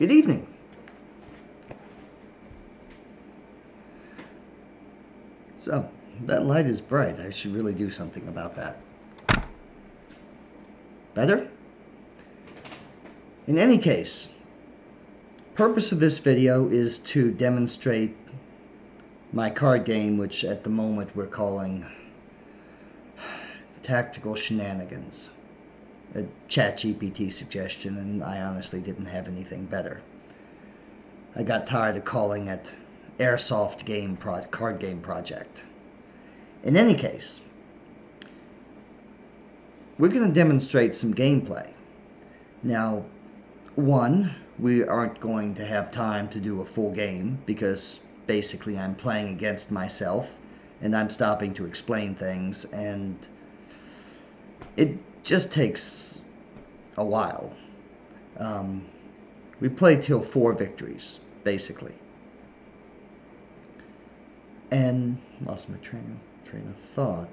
Good evening. So, that light is bright. I should really do something about that. Better? In any case, purpose of this video is to demonstrate my card game, which at the moment we're calling Tactical Shenanigans. A ChatGPT suggestion, and I honestly didn't have anything better. I got tired of calling it Airsoft Card Game Project. In any case, we're going to demonstrate some gameplay. Now, one, we aren't going to have time to do a full game because basically I'm playing against myself and I'm stopping to explain things, and it just takes a while. We play till 4 victories, basically. And lost my train of thought.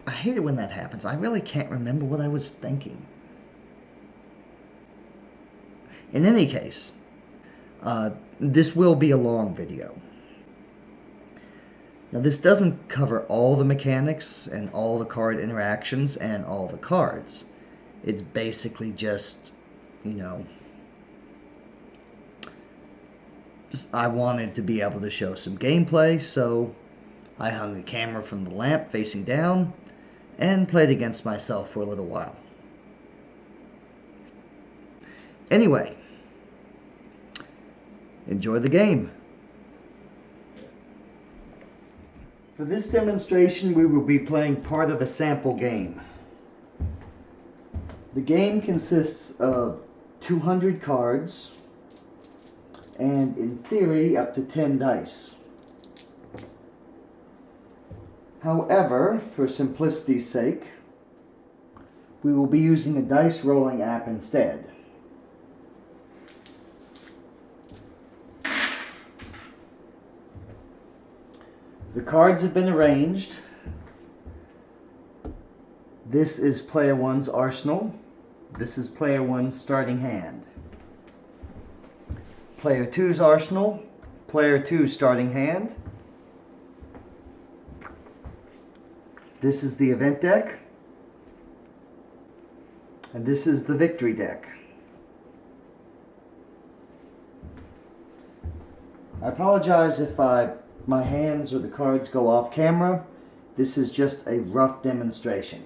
I hate it when that happens. I really can't remember what I was thinking. In any case, this will be a long video. Now, this doesn't cover all the mechanics and all the card interactions and all the cards. It's basically just, I wanted to be able to show some gameplay, so I hung the camera from the lamp facing down and played against myself for a little while. Anyway, enjoy the game. For this demonstration, we will be playing part of a sample game. The game consists of 200 cards and, in theory, up to 10 dice. However, for simplicity's sake, we will be using a dice rolling app instead. The cards have been arranged. This is player 1's arsenal. This is player 1's starting hand. Player 2's arsenal, player 2's starting hand. This is the event deck. And this is the victory deck. I apologize if my hands or the cards go off camera. This is just a rough demonstration.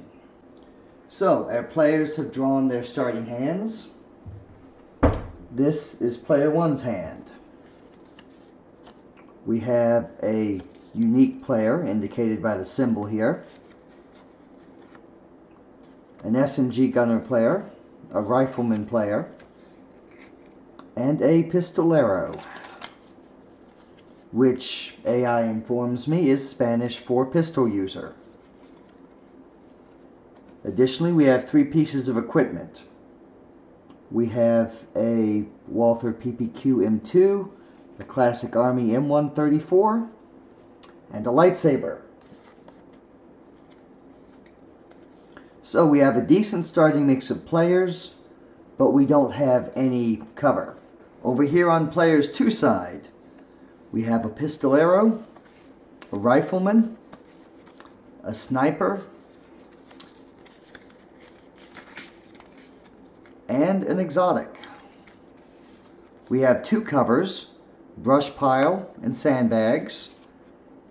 So, our players have drawn their starting hands. This is player 1's hand. We have a unique player indicated by the symbol here. An SMG gunner player, a rifleman player, and a pistolero, which AI informs me is Spanish for pistol user. Additionally, we have 3 pieces of equipment. We have a Walther PPQ M2, a Classic Army M134, and a lightsaber. So we have a decent starting mix of players, but we don't have any cover. Over here on players 2 side, we have a pistolero, a rifleman, a sniper, and an exotic. We have 2 covers, brush pile and sandbags,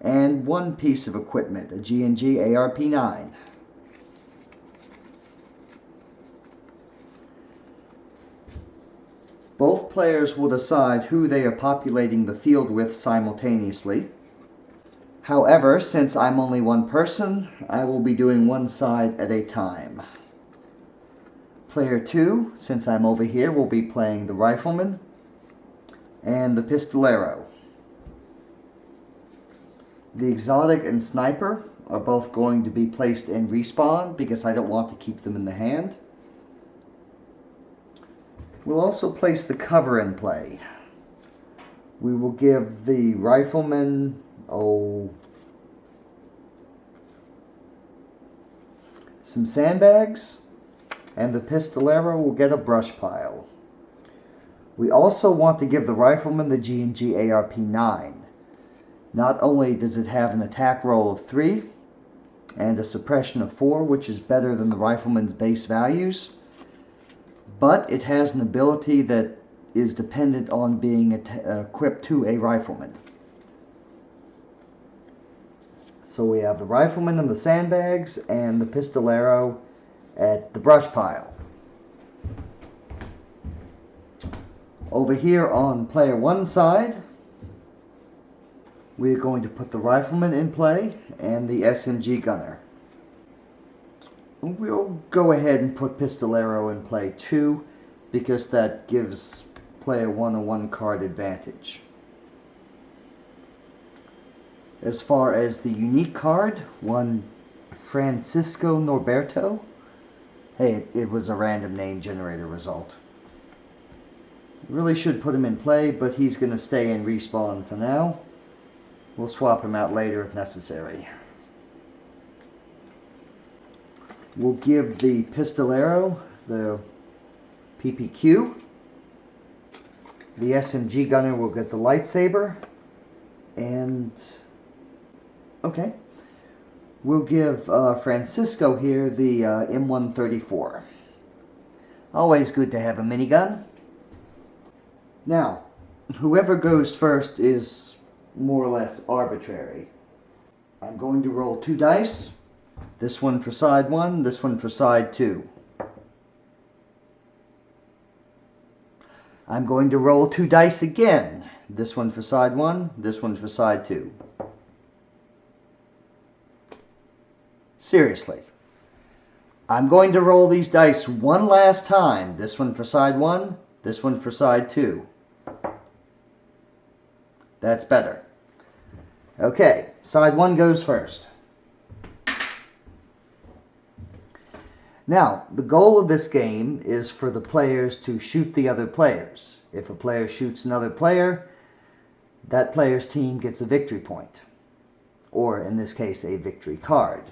and 1 piece of equipment, a G&G ARP9. Both players will decide who they are populating the field with simultaneously. However, since I'm only one person, I will be doing one side at a time. Player 2, since I'm over here, will be playing the rifleman and the pistolero. The exotic and sniper are both going to be placed in respawn because I don't want to keep them in the hand. We'll also place the cover in play. We will give the rifleman, some sandbags and the pistolero will get a brush pile. We also want to give the rifleman the G&G ARP-9. Not only does it have an attack roll of 3 and a suppression of 4, which is better than the rifleman's base values, but it has an ability that is dependent on being equipped to a rifleman. So we have the rifleman in the sandbags and the pistolero at the brush pile. Over here on player 1's side, we're going to put the rifleman in play and the SMG gunner. We'll go ahead and put pistolero in play too, because that gives player 1 a 1-card advantage. As far as the unique card, one Francisco Norberto. Hey, it was a random name generator result. Really should put him in play, but he's going to stay in respawn for now. We'll swap him out later if necessary. We'll give the pistolero the PPQ. The SMG gunner will get the lightsaber. And okay, we'll give Francisco here the M134. Always good to have a minigun. Now, whoever goes first is more or less arbitrary. I'm going to roll 2 dice. This one for side 1, this one for side 2. I'm going to roll 2 dice again. This one for side 1, this one for side 2. Seriously. I'm going to roll these dice one last time. This one for side 1, this one for side 2. That's better. Okay, side 1 goes first. Now, the goal of this game is for the players to shoot the other players. If a player shoots another player, that player's team gets a victory point. Or, in this case, a victory card.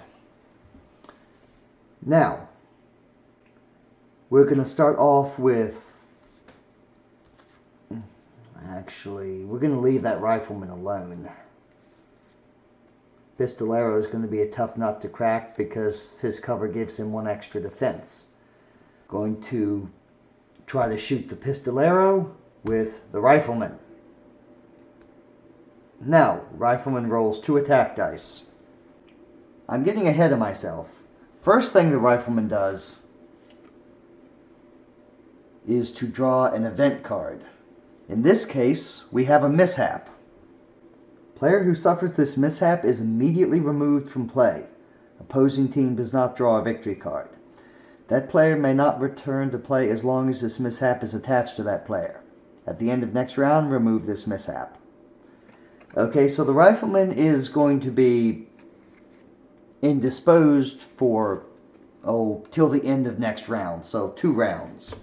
Now, we're going to start off with... Actually, we're going to leave that rifleman alone. Pistolero is going to be a tough nut to crack because his cover gives him 1 extra defense. Going to try to shoot the pistolero with the rifleman. Now, rifleman rolls 2 attack dice. I'm getting ahead of myself. First thing the rifleman does is to draw an event card. In this case, we have a mishap. Player who suffers this mishap is immediately removed from play. Opposing team does not draw a victory card. That player may not return to play as long as this mishap is attached to that player. At the end of next round, remove this mishap. Okay, so the rifleman is going to be indisposed for, till the end of next round, so 2 rounds.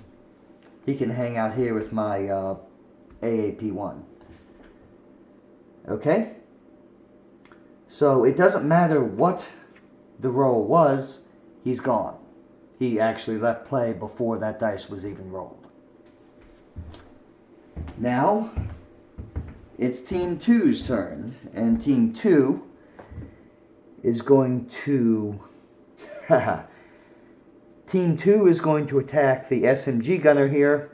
He can hang out here with my AAP1. Okay? So it doesn't matter what the roll was, he's gone. He actually left play before that dice was even rolled. Now, it's Team 2's turn, and Team 2 is going to... Team 2 is going to attack the SMG gunner here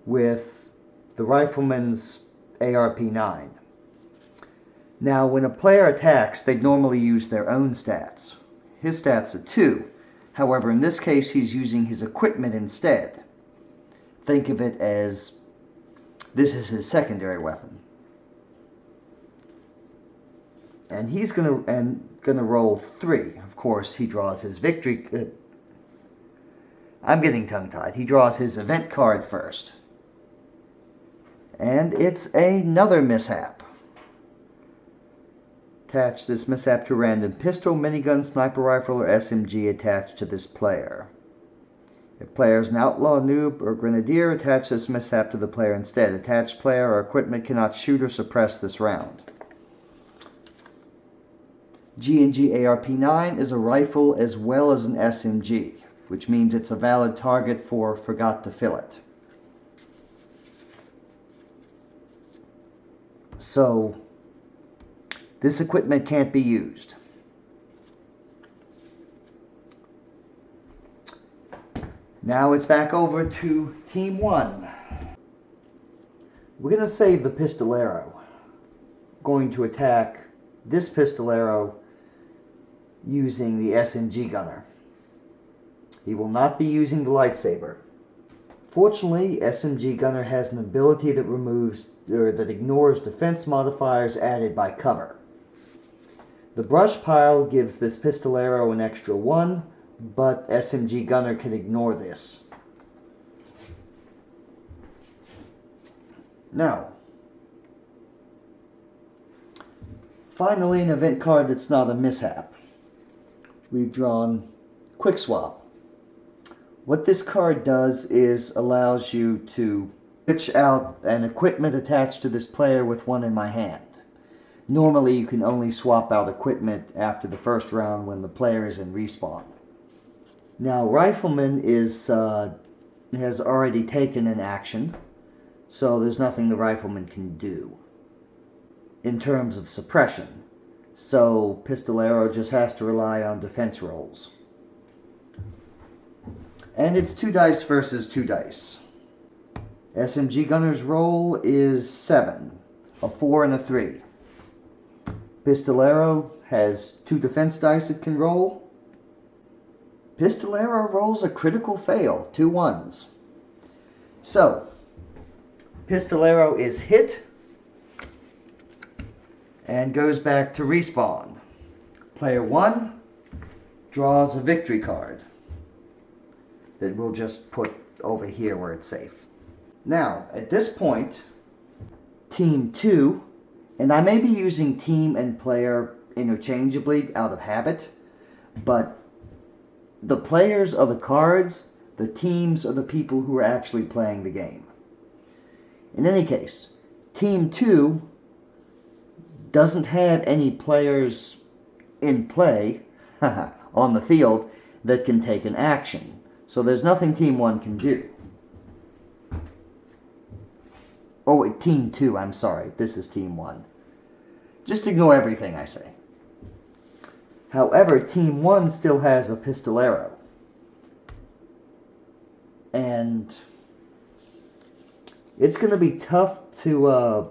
with the rifleman's ARP-9. Now, when a player attacks, they normally use their own stats. His stats are 2. However, in this case, he's using his equipment instead. Think of it as this is his secondary weapon. And he's gonna roll 3. Of course, he draws his victory... I'm getting tongue-tied. He draws his event card first. And it's another mishap. Attach this mishap to a random pistol, minigun, sniper rifle, or SMG attached to this player. If player is an outlaw, noob, or grenadier, attach this mishap to the player instead. Attached player or equipment cannot shoot or suppress this round. G&G ARP-9 is a rifle as well as an SMG. which means it's a valid target for forgot to fill it. So this equipment can't be used. Now it's back over to Team 1. We're going to save the pistolero. Going to attack this pistolero using the SMG gunner. He will not be using the lightsaber. Fortunately, SMG gunner has an ability that that ignores defense modifiers added by cover. The brush pile gives this pistolero an extra 1, but SMG gunner can ignore this. Now, finally, an event card that's not a mishap. We've drawn Quick Swap. What this card does is allows you to switch out an equipment attached to this player with one in my hand. Normally you can only swap out equipment after the first round when the player is in respawn. Now Rifleman has already taken an action, so there's nothing the Rifleman can do in terms of suppression. So Pistolero just has to rely on defense rolls. And it's 2 dice versus 2 dice. SMG Gunner's roll is 7, a 4 and a 3. Pistolero has 2 defense dice it can roll. Pistolero rolls a critical fail, 2 1s. So, Pistolero is hit and goes back to respawn. Player 1 draws a victory card that we'll just put over here where it's safe. Now, at this point, Team 2, and I may be using team and player interchangeably out of habit, but the players are the cards, the teams are the people who are actually playing the game. In any case, Team 2 doesn't have any players in play on the field that can take an action. So there's nothing Team 1 can do. Oh, wait, Team 2, I'm sorry. This is Team 1. Just ignore everything I say. However, Team 1 still has a Pistolero. And it's going to be tough to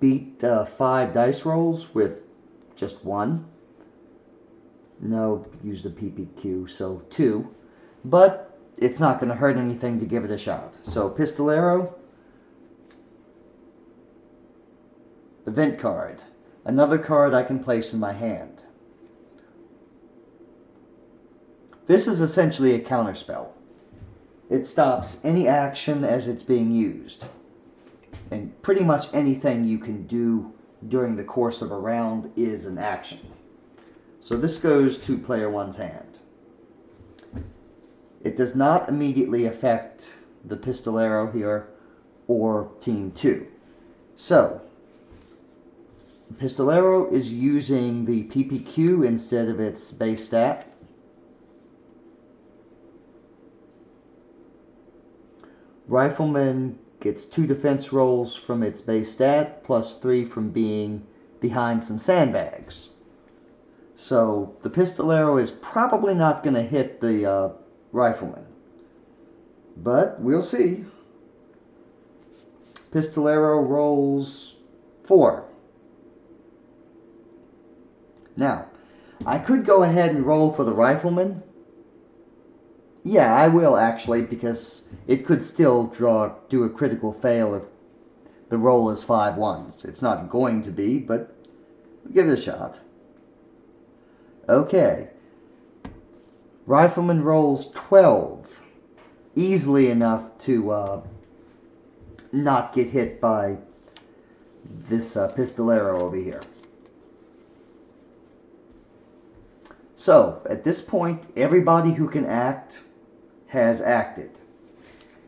beat 5 dice rolls with just 1. No, used a PPQ, so 2. But it's not going to hurt anything to give it a shot. So Pistolero, event card, another card I can place in my hand. This is essentially a counterspell. It stops any action as it's being used. And pretty much anything you can do during the course of a round is an action. So this goes to player 1's hand. It does not immediately affect the Pistolero here or Team 2. So, Pistolero is using the PPQ instead of its base stat. Rifleman gets 2 defense rolls from its base stat, plus 3 from being behind some sandbags. So, the Pistolero is probably not going to hit the Rifleman. But we'll see. Pistolero rolls 4. Now, I could go ahead and roll for the Rifleman. Yeah, I will actually, because it could still do a critical fail if the roll is 5 1s. It's not going to be, but give it a shot. Okay. Rifleman rolls 12. Easily enough to not get hit by this Pistolero over here. So, at this point, everybody who can act has acted.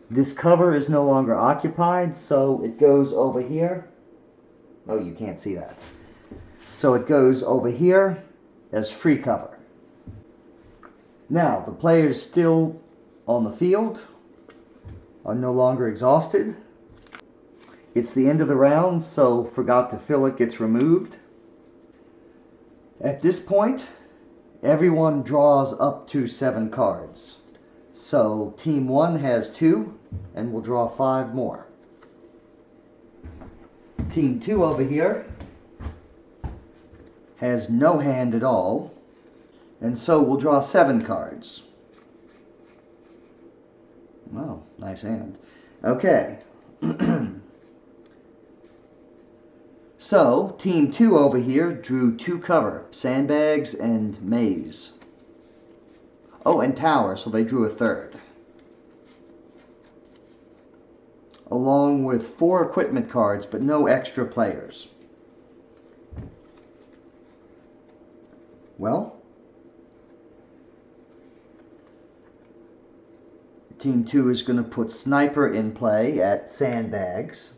This cover is no longer occupied, so it goes over here. Oh, you can't see that. So it goes over here as free cover. Now, the players still on the field are no longer exhausted. It's the end of the round, so forgot to fill it gets removed. At this point, everyone draws up to 7 cards. So Team 1 has 2, and will draw 5 more. Team 2 over here has no hand at all, and so we'll draw 7 cards. Wow, nice hand. Okay. So, Team 2 over here drew 2 cover, sandbags and maze. Oh, and tower, so they drew a 3rd. Along with 4 equipment cards, but no extra players. Well, Team 2 is going to put Sniper in play at sandbags,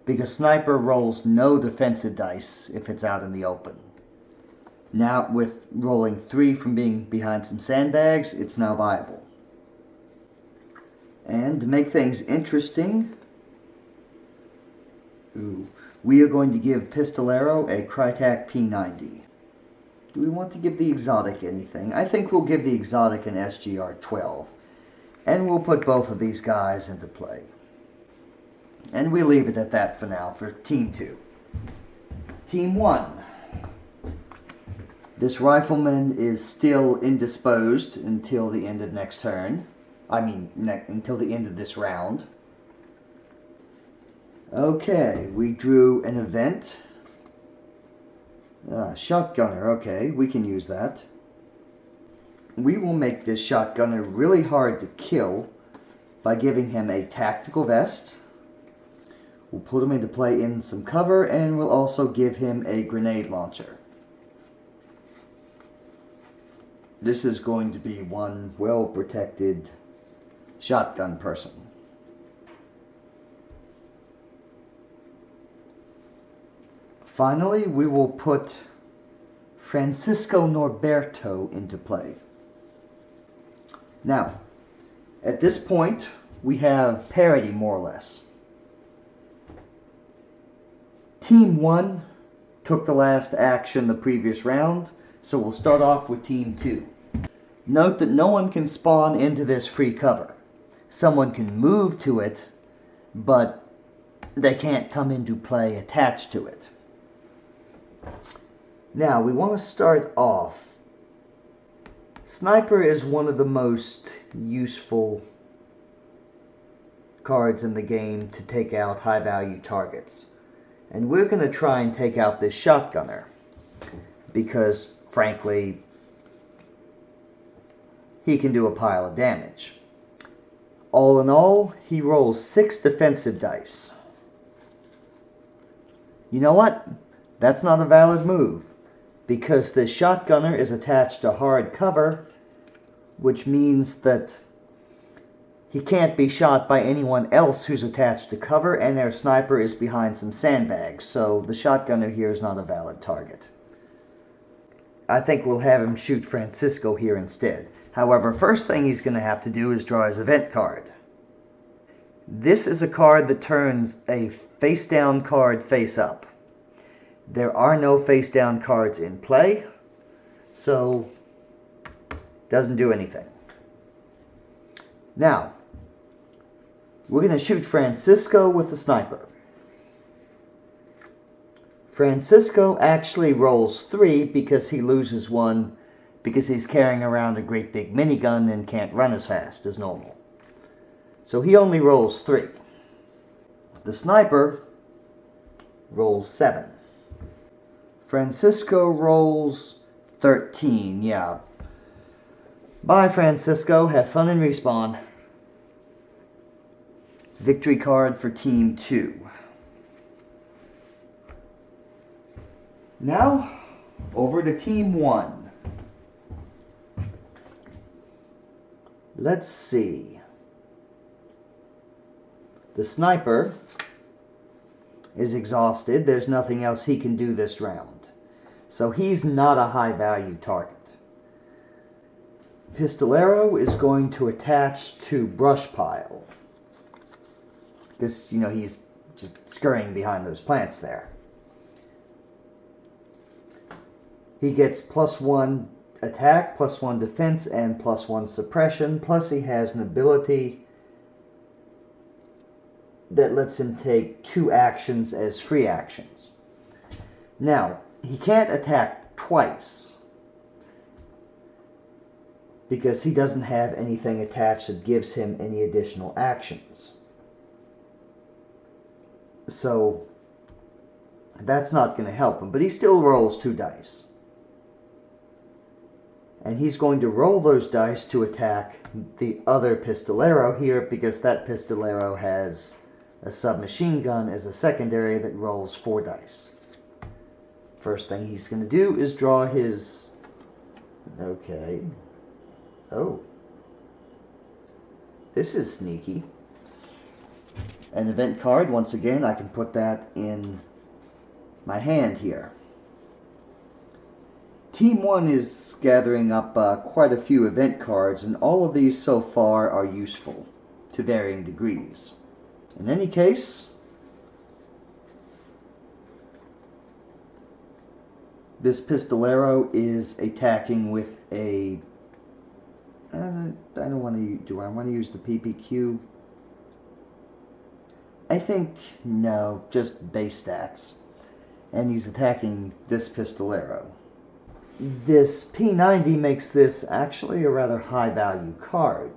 because Sniper rolls no defensive dice if it's out in the open. Now, with rolling 3 from being behind some sandbags, it's now viable. And to make things interesting, we are going to give Pistolero a Crytek P90. Do we want to give the exotic anything? I think we'll give the exotic an SGR 12. And we'll put both of these guys into play. And we leave it at that for now for Team 2. Team 1. This rifleman is still indisposed until the end of next turn. Until the end of this round. Okay, we drew an event. Shotgunner, okay, we can use that. We will make this shotgunner really hard to kill by giving him a tactical vest. We'll put him into play in some cover, and we'll also give him a grenade launcher. This is going to be one well-protected shotgun person. Finally, we will put Francisco Norberto into play. Now, at this point, we have parity more or less. Team 1 took the last action the previous round, so we'll start off with Team 2. Note that no one can spawn into this free cover. Someone can move to it, but they can't come into play attached to it. Now, we want to start off. Sniper is one of the most useful cards in the game to take out high-value targets. And we're going to try and take out this shotgunner, because, frankly, he can do a pile of damage. All in all, he rolls 6 defensive dice. You know what? That's not a valid move, because this shotgunner is attached to hard cover, which means that he can't be shot by anyone else who's attached to cover, and their sniper is behind some sandbags, so the shotgunner here is not a valid target. I think we'll have him shoot Francisco here instead. However, first thing he's going to have to do is draw his event card. This is a card that turns a face-down card face-up. There are no face-down cards in play, so doesn't do anything. Now, we're going to shoot Francisco with the sniper. Francisco actually rolls 3 because he loses 1 because he's carrying around a great big minigun and can't run as fast as normal. So he only rolls 3. The sniper rolls 7. Francisco rolls 13, yeah. Bye, Francisco. Have fun in respawn. Victory card for Team 2. Now, over to Team 1. Let's see. The sniper is exhausted. There's nothing else he can do this round. So he's not a high-value target. Pistolero is going to attach to brush pile. Because, he's just scurrying behind those plants there. He gets +1 attack, +1 defense, and +1 suppression. Plus he has an ability that lets him take 2 actions as free actions. Now, he can't attack twice because he doesn't have anything attached that gives him any additional actions. So that's not going to help him, but he still rolls 2 dice. And he's going to roll those dice to attack the other Pistolero here, because that Pistolero has a submachine gun as a secondary that rolls 4 dice. First thing he's going to do is draw his... Okay. Oh. This is sneaky. An event card, once again, I can put that in my hand here. Team 1 is gathering up quite a few event cards, and all of these so far are useful to varying degrees. In any case, this Pistolero is attacking with a... I don't want to... Do I want to use the PPQ? I think, no, just base stats. And he's attacking this Pistolero. This P90 makes this actually a rather high value card.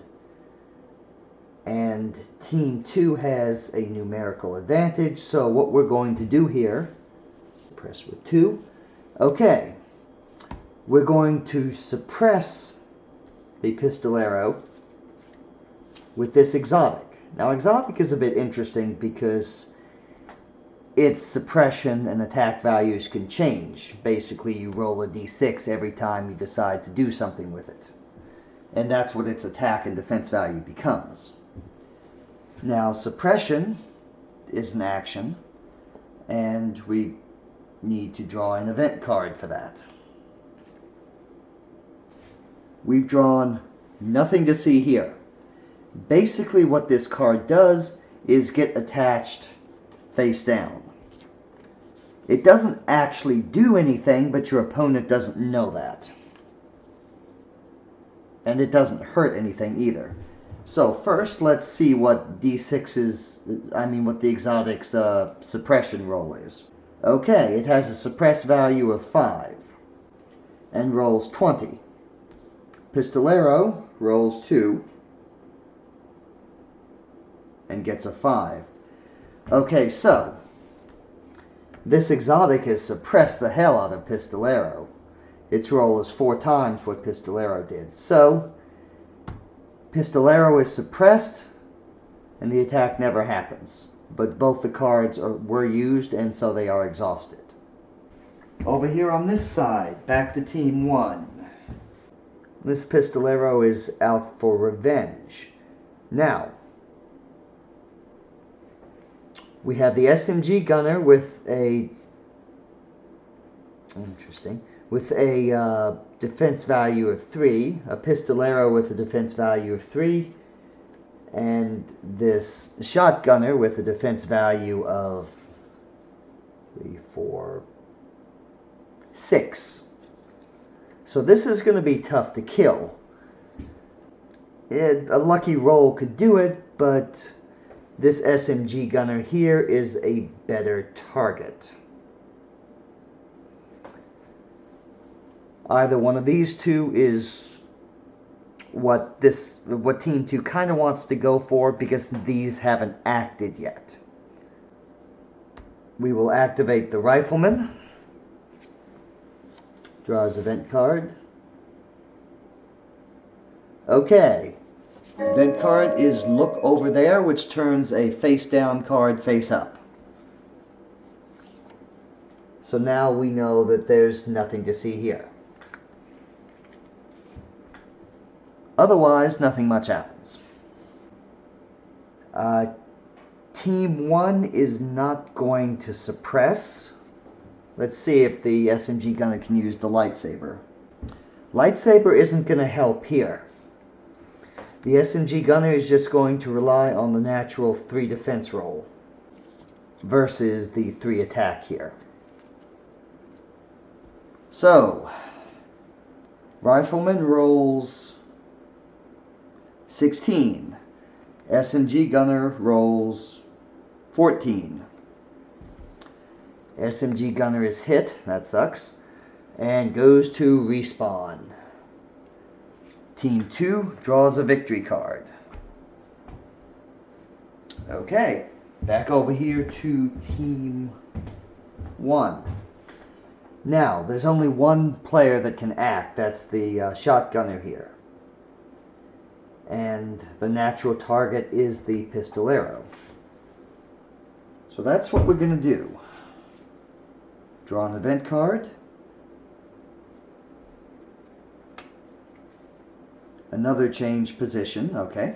And Team 2 has a numerical advantage, so what we're going to do here, press with 2, okay, we're going to suppress the Pistolero with this exotic. Now exotic is a bit interesting because its suppression and attack values can change. Basically you roll a d6 every time you decide to do something with it. And that's what its attack and defense value becomes. Now suppression is an action, and we need to draw an event card for that. We've drawn nothing to see here. Basically what this card does is get attached face down. It doesn't actually do anything, but your opponent doesn't know that. And it doesn't hurt anything either. So first let's see what what the exotic's suppression roll is. Okay, it has a suppressed value of 5 and rolls 20. Pistolero rolls 2 and gets a 5. Okay, so this exotic has suppressed the hell out of Pistolero. Its roll is 4 times what Pistolero did. So Pistolero is suppressed and the attack never happens. But both the cards were used, and so they are exhausted. Over here on this side, back to Team 1. This Pistolero is out for revenge. Now, we have the SMG gunner with a... Interesting. With a defense value of 3. A Pistolero with a defense value of 3. And this shotgunner with a defense value of 3, 4, 6. So this is going to be tough to kill. A lucky roll could do it, but this SMG gunner here is a better target. Either one of these two is what Team 2 kind of wants to go for, because these haven't acted yet. We will activate the rifleman. Draws event card. Okay. Event card is look over there, which turns a face down card face up. So now we know that there's nothing to see here. Otherwise, nothing much happens. Team 1 is not going to suppress. Let's see if the SMG gunner can use the lightsaber. Lightsaber isn't going to help here. The SMG gunner is just going to rely on the natural 3 defense roll versus the 3 attack here. So, rifleman rolls 16. SMG gunner rolls 14. SMG gunner is hit, that sucks, and goes to respawn. Team 2 draws a victory card. Okay, back over here to Team 1. Now, there's only one player that can act. That's the shotgunner here. And the natural target is the pistolero. So that's what we're going to do. Draw an event card. Another change position, okay.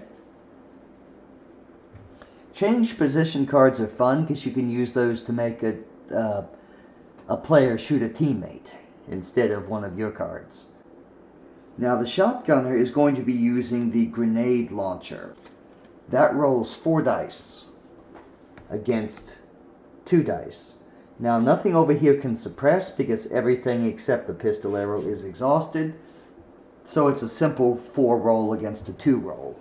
Change position cards are fun because you can use those to make a player shoot a teammate instead of one of your cards. Now the shotgunner is going to be using the grenade launcher. That rolls 4 dice against 2 dice. Now nothing over here can suppress because everything except the pistolero is exhausted. So it's a simple 4 roll against a 2 roll.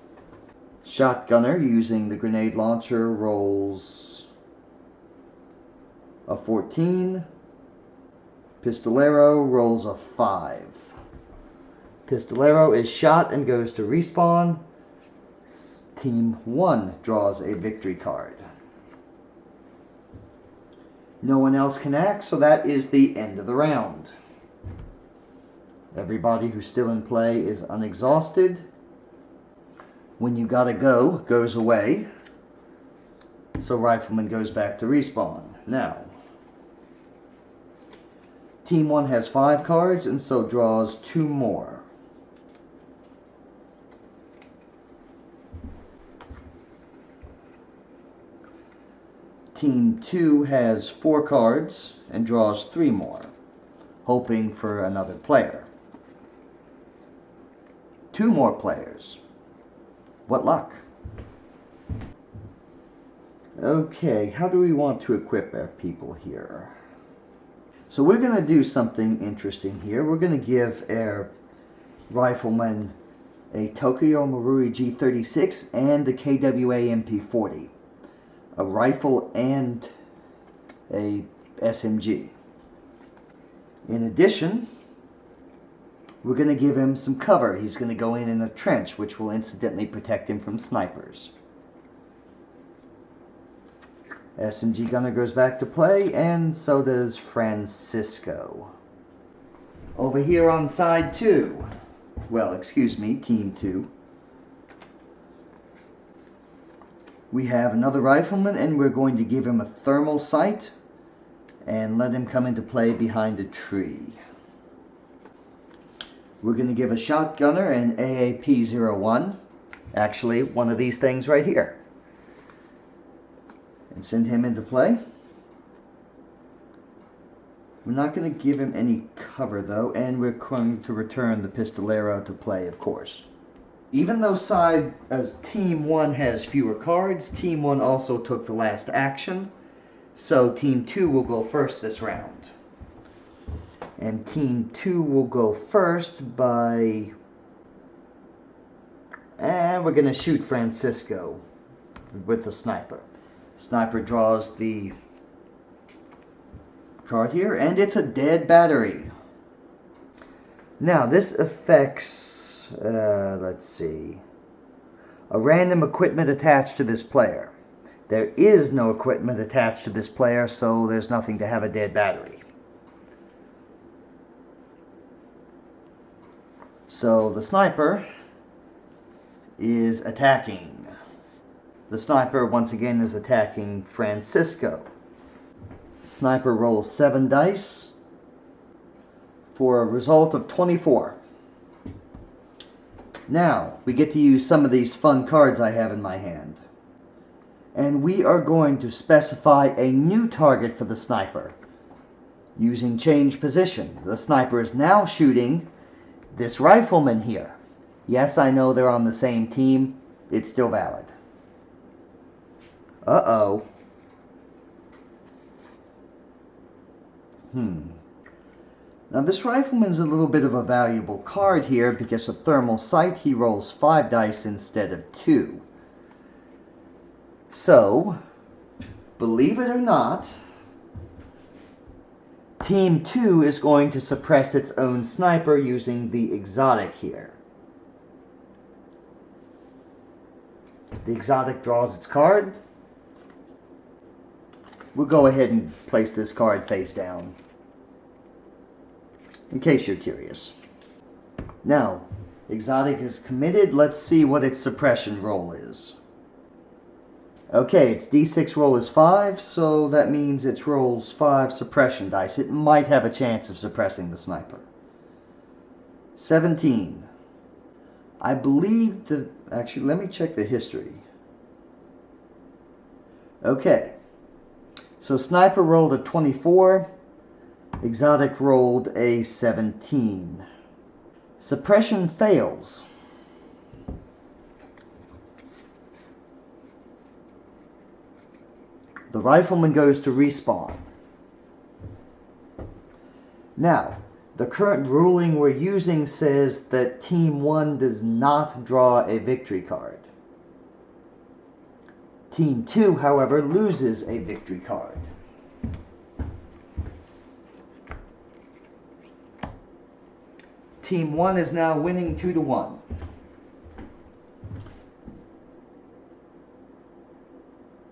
Shotgunner using the grenade launcher rolls a 14. Pistolero rolls a 5. Pistolero is shot and goes to respawn. Team 1 draws a victory card. No one else can act, so that is the end of the round. Everybody who's still in play is unexhausted. When you gotta go goes away. So rifleman goes back to respawn. Now, Team 1 has 5 cards and so draws 2 more. Team 2 has 4 cards and draws 3 more, hoping for another player. 2 more players. What luck. Okay, how do we want to equip our people here? So we're going to do something interesting here. We're going to give our rifleman a Tokyo Marui G36 and a KWA MP40. A rifle and a SMG. In addition, we're going to give him some cover. He's going to go in a trench, which will incidentally protect him from snipers. SMG gunner goes back to play, and so does Francisco. Over here on side 2, well, excuse me, Team 2, we have another rifleman, and we're going to give him a thermal sight and let him come into play behind a tree. We're going to give a shotgunner an AAP-01, actually one of these things right here, and send him into play. We're not going to give him any cover though, and we're going to return the pistolero to play, of course. Even though Team 1 has fewer cards, Team 1 also took the last action, so Team 2 will go first this round. And Team 2 will go first by... we're going to shoot Francisco with the sniper. Sniper draws the card here, and it's a dead battery. Now, this affects, let's see, a random equipment attached to this player. There is no equipment attached to this player, so there's nothing to have a dead battery. So the sniper is attacking. The sniper once again is attacking Francisco. Sniper rolls 7 dice for a result of 24. Now we get to use some of these fun cards I have in my hand. And we are going to specify a new target for the sniper using change position. The sniper is now shooting this rifleman here. Yes, I know they're on the same team. It's still valid. Uh-oh. Now this rifleman's a little bit of a valuable card here because of thermal sight he rolls 5 dice instead of 2. So, believe it or not, Team 2 is going to suppress its own sniper using the exotic here. The exotic draws its card. We'll go ahead and place this card face down, in case you're curious. Now, exotic is committed. Let's see what its suppression roll is. Okay, its d6 roll is 5, so that means it rolls 5 suppression dice. It might have a chance of suppressing the sniper. 17. I believe the... Actually, let me check the history. Okay. So sniper rolled a 24. Exotic rolled a 17. Suppression fails. The rifleman goes to respawn. Now, the current ruling we're using says that Team 1 does not draw a victory card. Team 2, however, loses a victory card. Team 1 is now winning 2-1.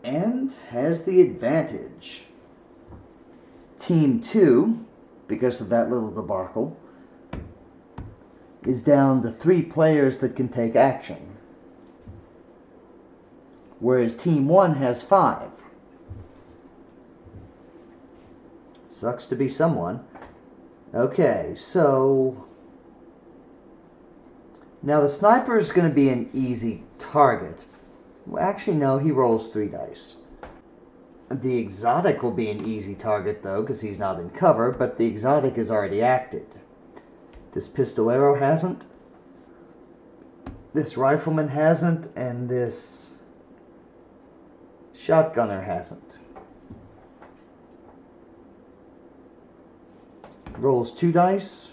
And has the advantage. Team 2, because of that little debacle, is down to 3 players that can take action, whereas Team 1 has 5. Sucks to be someone. Okay, so now the sniper is going to be an easy target. Well, actually, no, he rolls 3 dice. The exotic will be an easy target, though, because he's not in cover, but the exotic is already acted. This pistolero hasn't, this rifleman hasn't, and this shotgunner hasn't. Rolls 2 dice,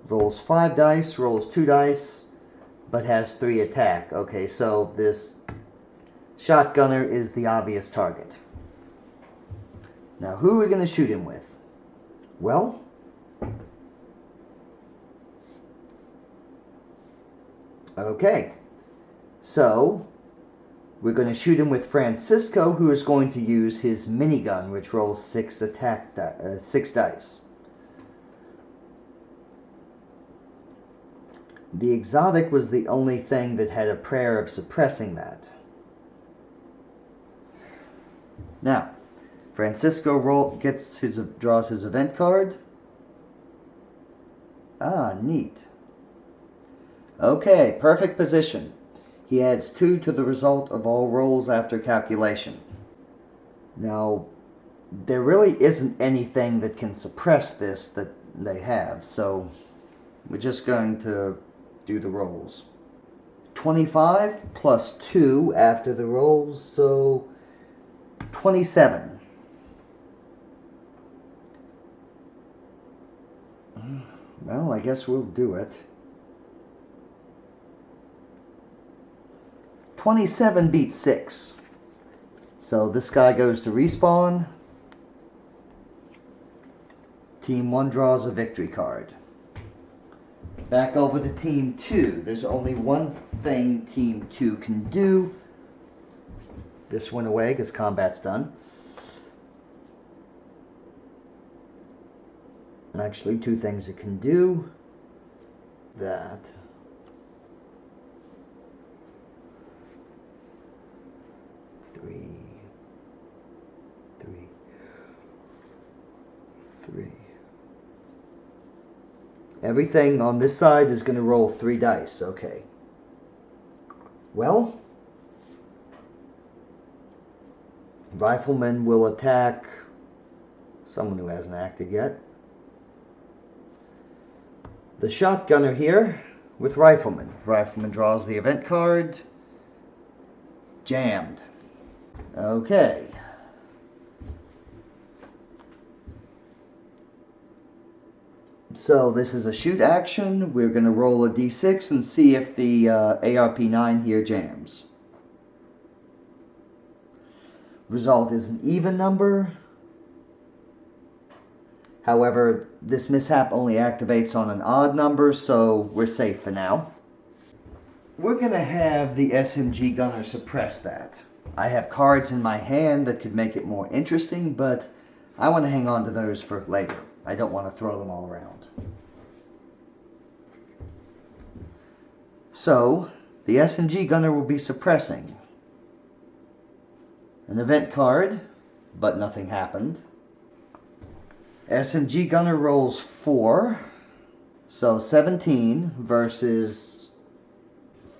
rolls 5 dice, rolls 2 dice, but has 3 attack. Okay, so this shotgunner is the obvious target. Now, who are we going to shoot him with? Well, okay. So, we're going to shoot him with Francisco, who is going to use his minigun, which rolls 6 dice. The exotic was the only thing that had a prayer of suppressing that. Now, Francisco draws his event card. Ah, neat. Okay, perfect position. He adds 2 to the result of all rolls after calculation. Now, there really isn't anything that can suppress this that they have, so we're just going to do the rolls. 25 plus 2 after the rolls, so 27. Well, I guess we'll do it. 27 beats 6. So this guy goes to respawn. Team 1 draws a victory card. Back over to Team 2. There's only one thing Team 2 can do. This went away because combat's done. And actually, 2 things it can do. That. Three. Everything on this side is going to roll 3 dice. Okay. Well, rifleman will attack someone who hasn't acted yet. The shotgunner here with Rifleman. Rifleman draws the event card. Jammed. Okay. So this is a shoot action. We're going to roll a d6 and see if the ARP9 here jams. Result is an even number. However, this mishap only activates on an odd number, so we're safe for now. We're going to have the SMG gunner suppress that. I have cards in my hand that could make it more interesting, but I want to hang on to those for later. I don't want to throw them all around. So, the SMG gunner will be suppressing an event card, but nothing happened. SMG gunner rolls 4, so 17 versus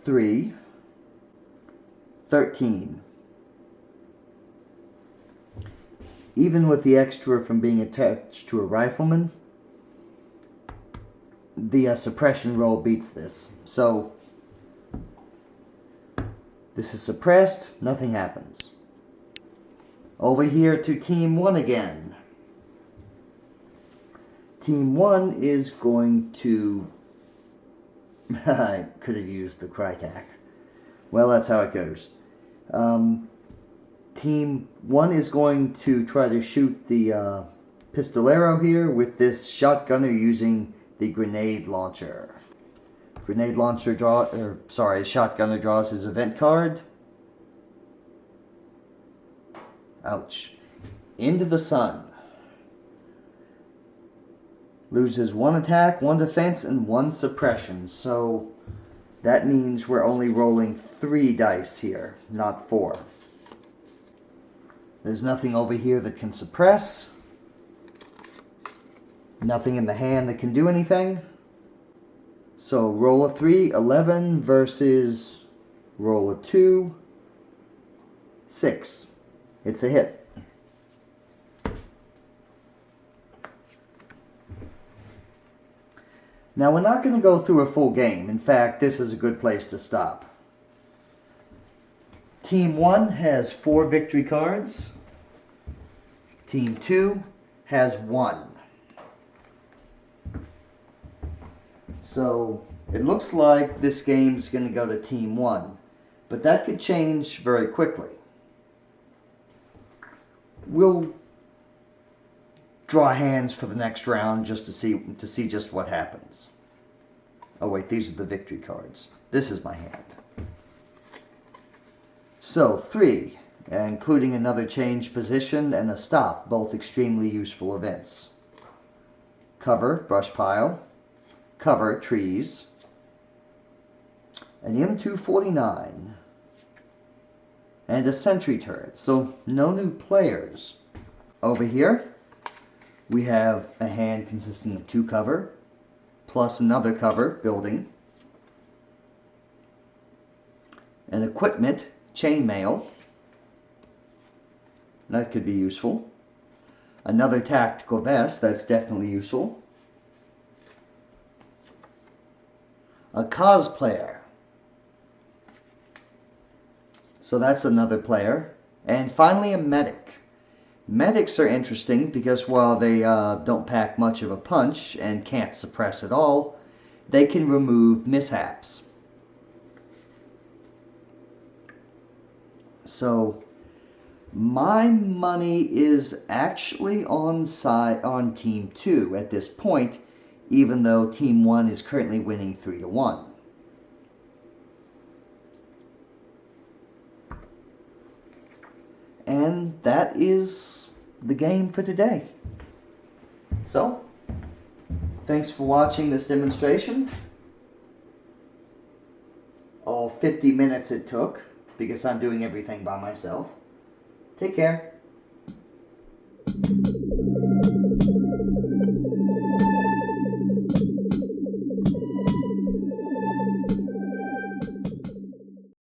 3, 13. Even with the extra from being attached to a rifleman, the suppression roll beats this. So, this is suppressed, nothing happens. Over here to Team 1 again. Team 1 is going to... I could have used the Crytek. Well, that's how it goes. Team 1 is going to try to shoot the pistolero here with this shotgunner using the grenade launcher. Shotgunner draws his event card. Ouch. Into the sun. Loses 1 attack, 1 defense, and 1 suppression. So that means we're only rolling 3 dice here, not 4. There's nothing over here that can suppress. Nothing in the hand that can do anything. So roll a 3, 11 versus roll a 2, 6. It's a hit. Now we're not going to go through a full game. In fact, this is a good place to stop. Team 1 has 4 victory cards. Team 2 has 1. So it looks like this game's going to go to Team 1. But that could change very quickly. We'll draw hands for the next round just to see just what happens. Oh wait, these are the victory cards. This is my hand. So 3, including another change position and a stop, both extremely useful events. Cover, brush pile. Cover, trees. An M249. And a sentry turret. So no new players. Over here, we have a hand consisting of 2 cover, plus another cover, building. An equipment, chainmail. That could be useful. Another tactical vest, that's definitely useful. A cosplayer. So that's another player. And finally a medic. Medics are interesting because while they don't pack much of a punch and can't suppress at all, they can remove mishaps. So my money is actually on Team 2 at this point, even though Team 1 is currently winning 3-1. And that is the game for today. So, thanks for watching this demonstration. All 50 minutes it took, because I'm doing everything by myself. Take care.